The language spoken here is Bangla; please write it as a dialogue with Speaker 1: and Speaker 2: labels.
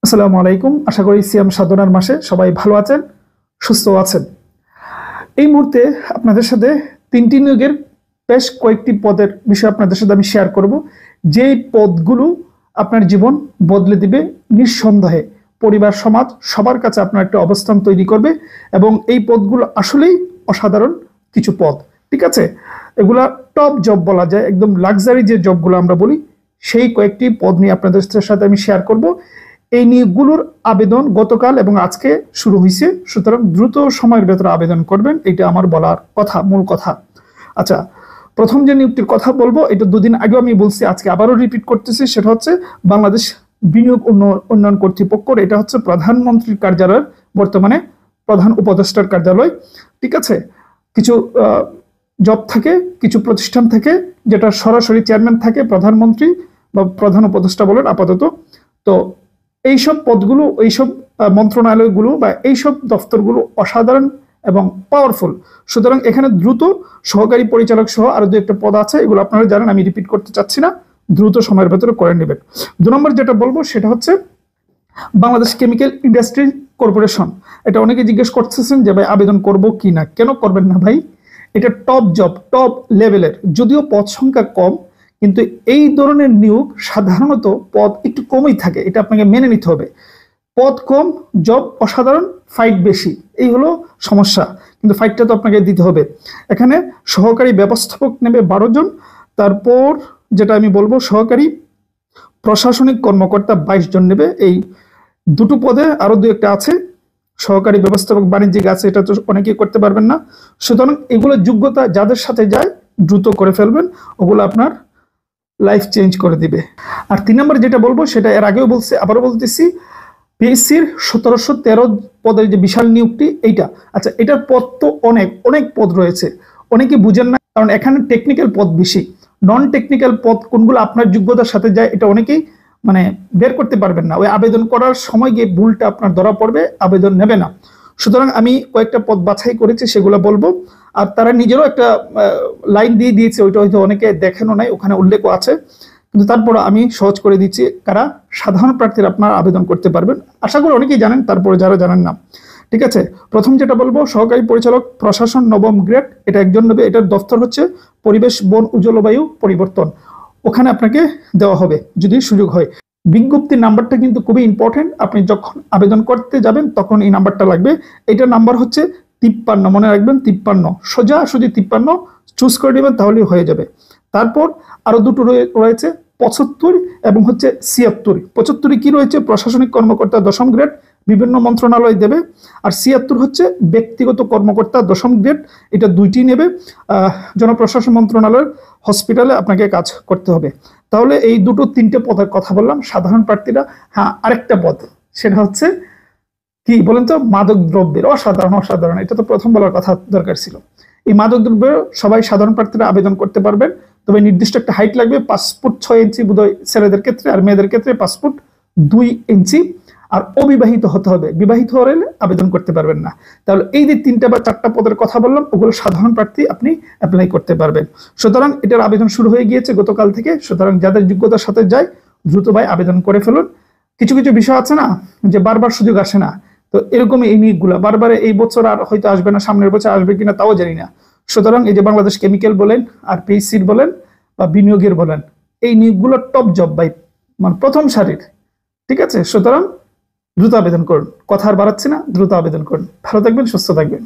Speaker 1: আসসালামু আলাইকুম। আশা করি সিয়াম সাধনার মাসে সবাই ভালো আছেন, সুস্থ আছেন। এই মুহূর্তে আপনাদের সাথে তিনটি নিয়োগের বেশ কয়েকটি পদের বিষয়ে আপনাদের সাথে আমি শেয়ার করব। যেই পদগুলো আপনার জীবন বদলে দিবে নিঃসন্দেহে। পরিবার, সমাজ সবার কাছে আপনার একটা অবস্থান তৈরি করবে এবং এই পদগুলো আসলেই অসাধারণ কিছু পদ। ঠিক আছে, এগুলা টপ জব বলা যায়, একদম লাক্সারি যে জবগুলো আমরা বলি, সেই কয়েকটি পদ নিয়ে আপনাদের সাথে আমি শেয়ার করব। এই নিয়োগগুলোর আবেদন গতকাল এবং আজকে শুরু হয়েছে, সুতরাং দ্রুত সময়ের ভেতরে আবেদন করবেন, এটা আমার বলার কথা, মূল কথা। আচ্ছা, প্রথম যে নিয়োগটির কথা বলবো, এটা দুদিন আগেও আমি বলছি, আজকে আবারও রিপিট করতেছি। সেটা হচ্ছে বাংলাদেশ বিনিয়োগ উন্নয়ন কর্তৃপক্ষর, এটা হচ্ছে প্রধানমন্ত্রীর কার্যালয়ের বর্তমানে প্রধান উপদেষ্টার কার্যালয়। ঠিক আছে, কিছু জব থাকে, কিছু প্রতিষ্ঠান থাকে যেটা সরাসরি চেয়ারম্যান থাকে, প্রধানমন্ত্রী বা প্রধান উপদেষ্টা বলেন আপাতত। তো এইসব পদগুলো, এইসব মন্ত্রণালয়গুলো বা এইসব দপ্তরগুলো অসাধারণ এবং পাওয়ারফুল। সুতরাং এখানে দ্রুত সহকারী পরিচালক সহ আরো দু একটা পদ আছে, এগুলো আপনারা জানেন, আমি রিপিট করতে চাচ্ছি না, দ্রুত সময়ের ভেতরে করে নেবেন। 2 নম্বর যেটা বলবো সেটা হচ্ছে বাংলাদেশ কেমিক্যাল ইন্ডাস্ট্রি কর্পোরেশন। এটা অনেকে জিজ্ঞেস করতেছেন যে ভাই আবেদন করব কি না। কেন করবেন না ভাই? এটা টপ জব, টপ লেভেলের, যদিও পদ সংখ্যা কম, কিন্তু এই ধরনের নিয়োগ সাধারণত পদ একটু কমই থাকে, এটা আপনাকে মেনে নিতে হবে। পদ কম, জব অসাধারণ, ফাইট বেশি, এই হলো সমস্যা, কিন্তু ফাইটটা তো আপনাকে দিতে হবে। এখানে সহকারী ব্যবস্থাপক নেবে 12 জন। তারপর যেটা আমি বলবো, সহকারী প্রশাসনিক কর্মকর্তা 22 জন নেবে। এই দুটো পদে আরো দু একটা আছে, সহকারী ব্যবস্থাপক বাণিজ্যিক আছে, এটা তো অনেকেই করতে পারবেন না। সুতরাং এগুলো যোগ্যতা যাদের সাথে যায় দ্রুত করে ফেলবেন, ওগুলো আপনার লাইফ চেঞ্জ করে দিবে। আর 3 নম্বর যেটা বলবো, সেটা এর আগেও বলছি, আবারও বলতেছি, পিএসসির 1713 পদের যে বিশাল নিয়োগটি, এইটা। আচ্ছা, এটার পদ তো অনেক অনেক পদ রয়েছে, অনেকে বুঝেন না, কারণ এখানে টেকনিক্যাল পদ বেশি। নন টেকনিক্যাল পদ কোনগুলো আপনার যোগ্যতার সাথে যায়, এটা অনেকেই বের করতে পারবেন না। ওই আবেদন করার সময় গিয়ে ভুলটা আপনার ধরা পড়বে, আবেদন নেবে না। সুতরাং আমি কয়েকটা পদ বাছাই করেছি, সেগুলো বলবো। আর তারা নিজেরও একটা লাইন দিয়ে দিয়েছে, ওইটা হয়তো অনেকে দেখেনও নাই, ওখানে উল্লেখ আছে, কিন্তু তারপর আমি সহজ করে দিচ্ছি কারা সাধারণ প্রার্থীরা আপনার আবেদন করতে পারবেন। আশা করি অনেকেই জানেন, তারপরে যারা জানেন না। ঠিক আছে, প্রথম যেটা বলবো, সহকারী পরিচালক প্রশাসন 9ম গ্রেড, এটা একজন নেবে। এটার দফতর হচ্ছে পরিবেশ, বন ও জলবায়ু পরিবর্তন। ওখানে আপনাকে দেওয়া হবে যদি সুযোগ হয়। বিজ্ঞপ্তির নাম্বারটা কিন্তু খুবই ইম্পর্টেন্ট, আপনি যখন আবেদন করতে যাবেন তখন এই নাম্বারটা লাগবে। এটার নাম্বার হচ্ছে 53, মনে রাখবেন, 53, সোজাসুজি 53 চুজ করে নেবেন, তাহলেই হয়ে যাবে। তারপর আরো দুটো রয়েছে, 75 এবং হচ্ছে 76। 75 কি রয়েছে, প্রশাসনিক কর্মকর্তা 10ম গ্রেড, বিভিন্ন মন্ত্রণালয় দেবে। আর 76 হচ্ছে ব্যক্তিগত কর্মকর্তা 10ম গ্রেড, এটা দুইটি নেবে। জনপ্রশাসন মন্ত্রণালয়ের হসপিটালে আপনাকে কাজ করতে হবে। তাহলে এই দুটো তিনটে পদের কথা বললাম সাধারণ প্রার্থীরা। হ্যাঁ, আরেকটা পদ, সেটা হচ্ছে কি বলেন তো, মাদক দ্রব্যের। অসাধারণ অসাধারণ, এটা তো প্রথম বলার কথা দরকার ছিল। এই মাদক দ্রব্যের সবাই সাধারণ প্রার্থীরা আবেদন করতে পারবেন, তবে নির্দিষ্ট একটা হাইট লাগবে, 5 ফুট 6 ইঞ্চি বোধহয় ছেলেদের ক্ষেত্রে, আর মেয়েদের ক্ষেত্রে 5 ফুট 2 ইঞ্চি। আর অবিবাহিত হতে হবে, বিবাহিত হলে আবেদন করতে পারবেন না। তাহলে এই যে 3টা বা 4টা পদের কথা বললাম, ওগুলো সাধারণ প্রার্থী আপনি অ্যাপ্লাই করতে পারবেন। সুতরাং এটার আবেদন শুরু হয়ে গিয়েছে গতকাল থেকে। সুতরাং যাদের যোগ্যতার সাথে যায় দ্রুত ভাই আবেদন করে ফেলুন। কিছু কিছু বিষয় আছে না, যে বারবার সুযোগ আসে না, তো এরকমই এই নিয়োগগুলো বারবার এই বছর আর হয়তো আসবে না, সামনের বছর আসবে কিনা তাও জানি না। সুতরাং এই যে বাংলাদেশ কেমিক্যাল বলেন আর পিএসসির বলেন বা বিনিয়োগের বলেন, এই নিয়োগগুলো টপ জব ভাই, প্রথম সারির। ঠিক আছে, সুতরাং দ্রুত আবেদন করুন। কথা আর বাড়াচ্ছি না, দ্রুত আবেদন করুন। ভালো থাকবেন, সুস্থ থাকবেন।